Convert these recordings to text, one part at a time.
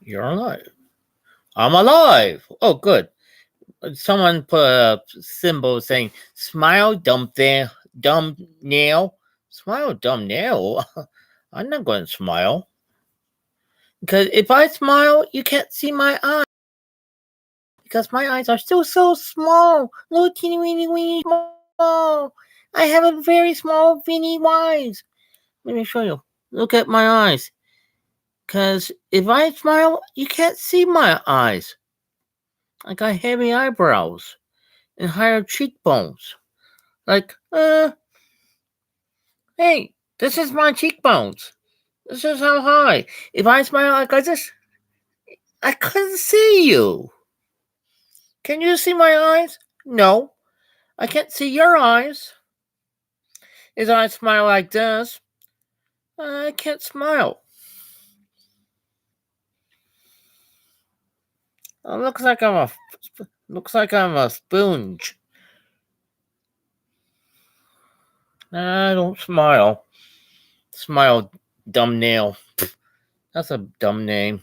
You're alive. I'm alive. Oh, good. Someone put a symbol saying "Smile, dumb nail." Smile, dumb nail. I'm not going to smile because if I smile, you can't see my eyes because my eyes are still so small, little teeny weeny small. I have a very small weeny eyes. Let me show you. Look at my eyes. Because if I smile, you can't see my eyes. I got heavy eyebrows and higher cheekbones. Like, hey, this is my cheekbones. This is how high. If I smile like this, I couldn't see you. Can you see my eyes? No, I can't see your eyes. If I smile like this, I can't smile. It looks like I'm a sponge. I don't smile. Smile, dumb nail. That's a dumb name.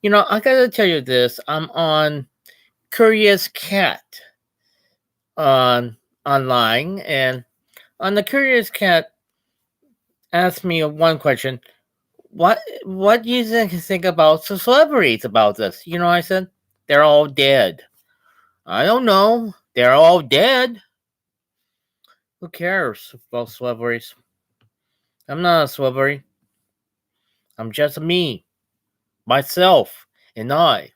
You know, I gotta tell you this. I'm on Curious Cat on online, and on the Curious Cat asked me one question. What do you think about celebrities about this? You know, I said they're all dead. I don't know. They're all dead. Who cares about celebrities? I'm not a celebrity. I'm just me, myself, and I.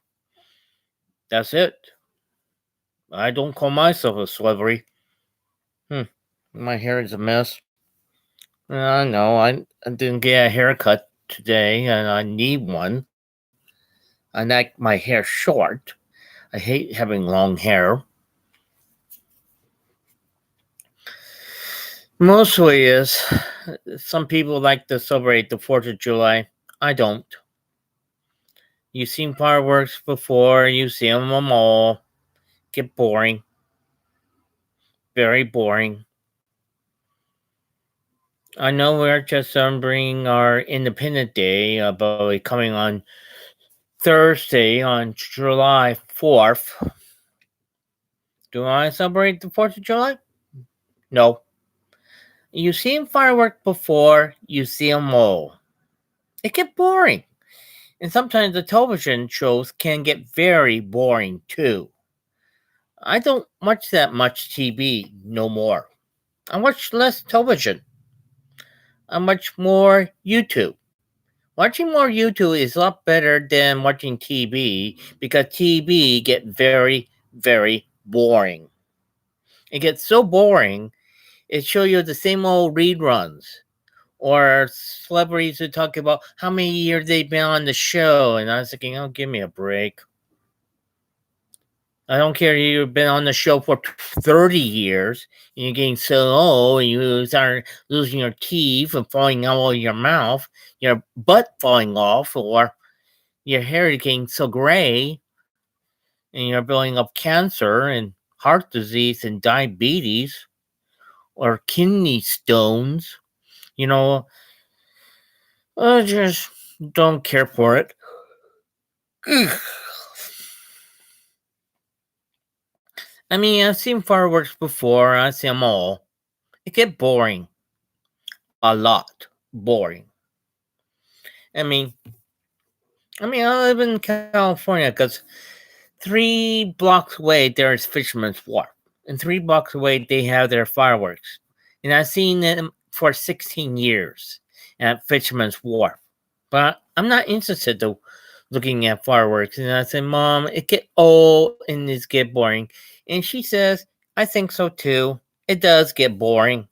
That's it. I don't call myself a celebrity. My hair is a mess. I know. I didn't get a haircut today, and I need one. I like my hair short. I hate having long hair. Mostly is some people like to celebrate the 4th of July. I don't. You've seen fireworks before. You've seen them all. Get boring. Very boring. I know we're just celebrating our Independence Day, but coming on Thursday on July 4th. Do I celebrate the 4th of July? No. You've seen fireworks before, you see them all. It gets boring. And sometimes the television shows can get very boring too. I don't watch that much TV no more. I watch less television. I watch more YouTube. Watching more YouTube is a lot better than watching TV because TV get very, very boring. It gets so boring, it show you the same old reruns or celebrities who talk about how many years they've been on the show. And I was thinking, oh, give me a break. I don't care if you've been on the show for 30 years and you're getting so old and you start losing your teeth and falling out of your mouth, your butt falling off, or your hair is getting so gray and you're building up cancer and heart disease and diabetes or kidney stones. You know, I just don't care for it. I mean, I've seen fireworks before. I've seen them all. It get boring. A lot. Boring. I mean, I live in California because 3 blocks away there is Fisherman's Wharf, and 3 blocks away they have their fireworks, and I've seen them for 16 years at Fisherman's Wharf. But I'm not interested to looking at fireworks. And I said, Mom, it get old and it get boring. And she says, I think so too. It does get boring.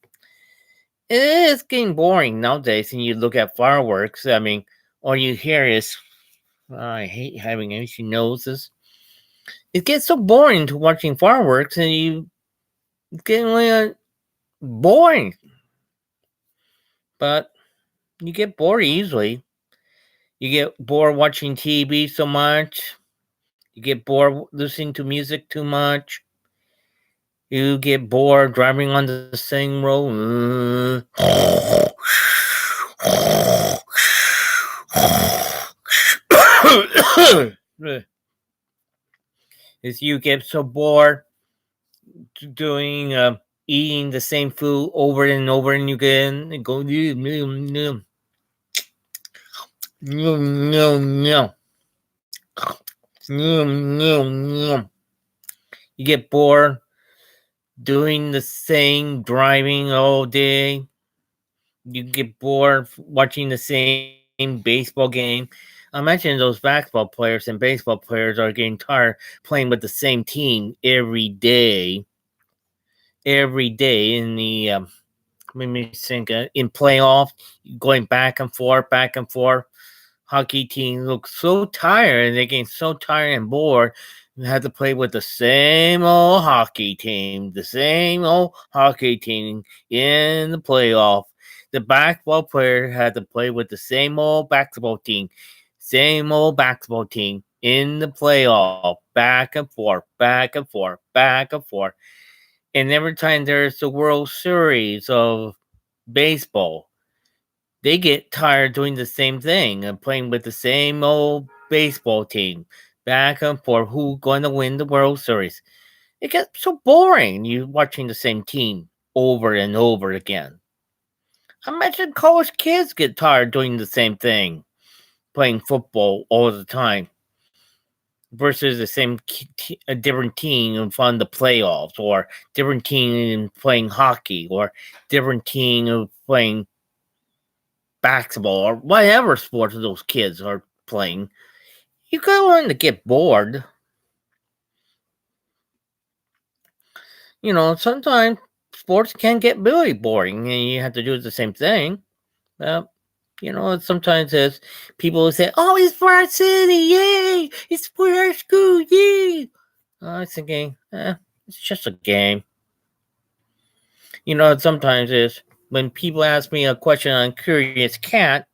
It is getting boring nowadays and you look at fireworks. I mean, all you hear is, I hate having itchy noses. It gets so boring to watching fireworks and it's getting really boring. But you get bored easily. You get bored watching TV so much. You get bored listening to music too much. You get bored driving on the same road. is you get so bored doing eating the same food over and over and again and go no, no, no, no, no, no, no. You get bored doing the same driving all day. You get bored watching the same baseball game. Imagine those basketball players and baseball players are getting tired playing with the same team every day in the let me think in playoffs, going back and forth. Hockey teams look so tired and they're getting so tired and bored and have to play with the same old hockey team, in the playoff. The basketball player had to play with the same old basketball team in the playoff, back and forth, back and forth, back and forth. And every time there's the World Series of baseball, they get tired doing the same thing and playing with the same old baseball team back and forth. Who's going to win the World Series? It gets so boring. You watching the same team over and over again. Imagine college kids get tired doing the same thing, playing football all the time, versus the same a different team in front of the playoffs, or different team playing hockey, or different team playing basketball, or whatever sports those kids are playing. You gotta learn to get bored. Sometimes sports can get really boring and you have to do the same thing. Well, sometimes there's people who say, "Oh, it's for our city, yay! It's for our school, yay!" I was thinking, it's just a game. Sometimes is when people ask me a question on Curious Cat,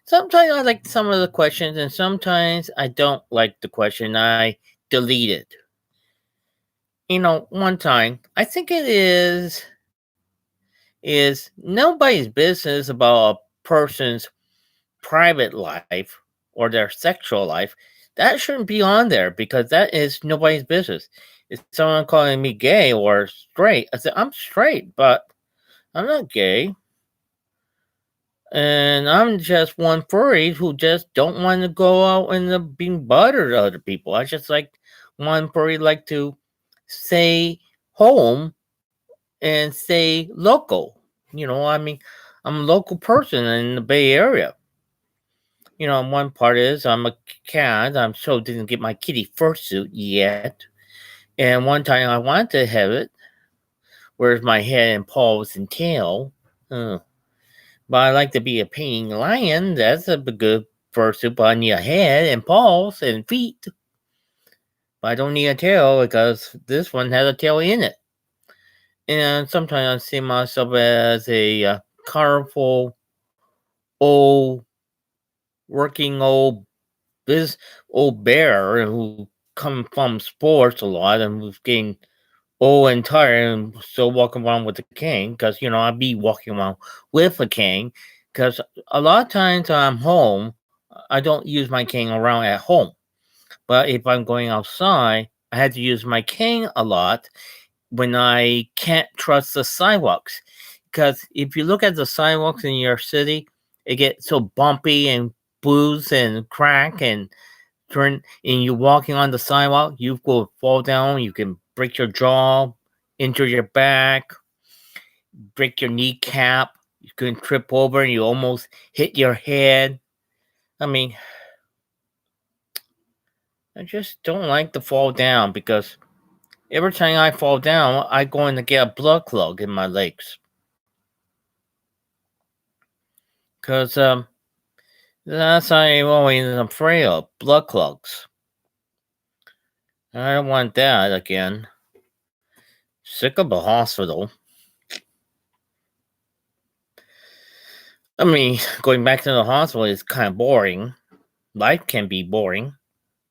sometimes I like some of the questions and sometimes I don't like the question. I delete it. One time, I think it is nobody's business about a person's private life or their sexual life. That shouldn't be on there because that is nobody's business. If someone calling me gay or straight, I said I'm straight, but I'm not gay. And I'm just one furry who just don't want to go out and being buttered to other people. I just like one furry like to stay home and stay local. I'm a local person in the Bay Area. One part is I'm a cat. I'm so didn't get my kitty fursuit yet. And one time I wanted to have it. Where's my head and paws and tail? Uh, but I like to be a painting lion. That's a good fursuit on your head and paws and feet. But I don't need a tail because this one has a tail in it. And sometimes I see myself as a colorful, old, working old bear who come from sports a lot and was getting old and tired and still walking around with a cane because I be walking around with a cane because a lot of times I'm home, I don't use my cane around at home. But if I'm going outside, I had to use my cane a lot when I can't trust the sidewalks. Because if you look at the sidewalks in your city, it gets so bumpy and bruise and crack and turn, and you're walking on the sidewalk, you will fall down, you can break your jaw, injure your back, break your kneecap, you can trip over and you almost hit your head. I mean, I just don't like to fall down because every time I fall down, I'm going to get a blood clog in my legs. Because that's I'm always afraid of, blood clogs. I don't want that again. Sick of the hospital. I mean, going back to the hospital is kind of boring. Life can be boring.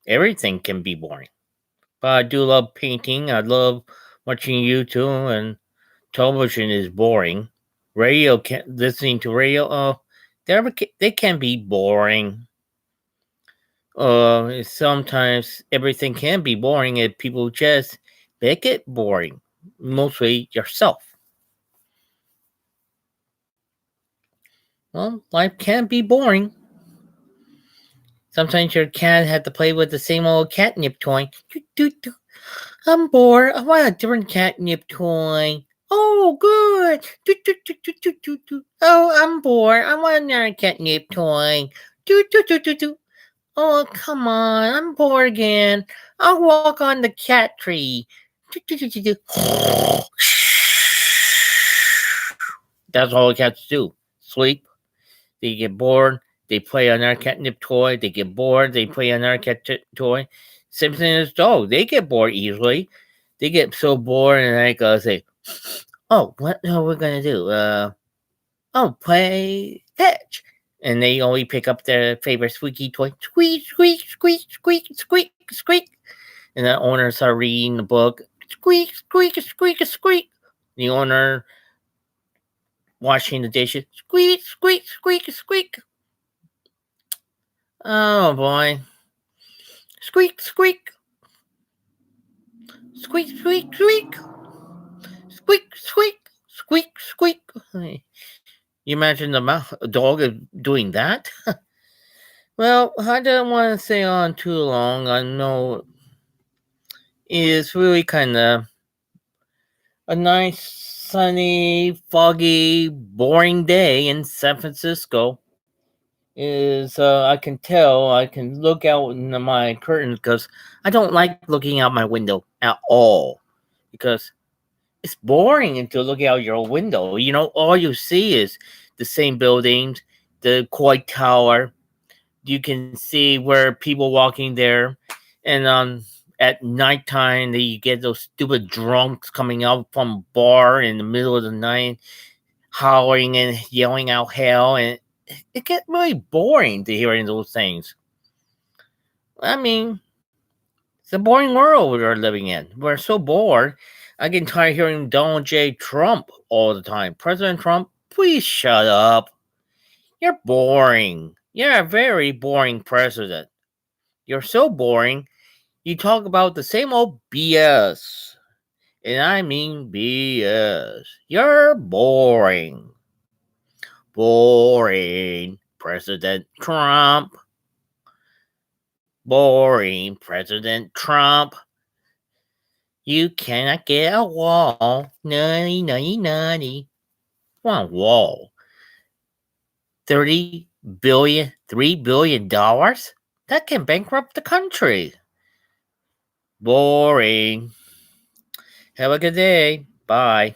Everything can be boring. But I do love painting. I love watching YouTube, and television is boring. Listening to radio, they can be boring. Sometimes everything can be boring if people just make it boring. Mostly yourself. Well, life can be boring. Sometimes your cat had to play with the same old catnip toy. Doo, doo, doo. I'm bored. I want a different catnip toy. Oh, good. Doo, doo, doo, doo, doo, doo, doo. Oh, I'm bored. I want another catnip toy. Doo, doo, doo, doo, doo. Oh, come on. I'm bored again. I'll walk on the cat tree. Doo, doo, doo, doo, doo. That's all cats do. Sleep. They get bored. They play another catnip toy. They get bored. They play another toy. Same thing as dogs. They get bored easily. They get so bored and they go say, "Oh, what are we gonna do? Oh, play fetch." And they only pick up their favorite squeaky toy. Squeak, squeak, squeak, squeak, squeak, squeak. And the owner start reading the book. Squeak, squeak, squeak, squeak. The owner washing the dishes. Squeak, squeak, squeak, squeak. Oh boy. Squeak, squeak. Squeak, squeak, squeak. Squeak, squeak. Squeak, squeak. You imagine a dog doing that? Well, I don't want to stay on too long. I know it's really kind of a nice, sunny, foggy, boring day in San Francisco. Is I can tell, I can look out in my curtains because I don't like looking out my window at all because it's boring until looking out your window. You know, all you see is the same buildings, the Koi Tower. You can see where people walking there, and at nighttime, you get those stupid drunks coming out from a bar in the middle of the night, hollering and yelling out hell, and it gets really boring to hearing those things. I mean, it's a boring world we're living in. We're so bored. I get tired of hearing Donald J. Trump all the time. President Trump, please shut up. You're boring. You're a very boring president. You're so boring. You talk about the same old BS. And I mean BS. You're boring. Boring. President Trump. Boring. President Trump. You cannot get a wall. Nutty, nutty, nutty. One wall. 30 billion, $3 billion? That can bankrupt the country. Boring. Have a good day. Bye.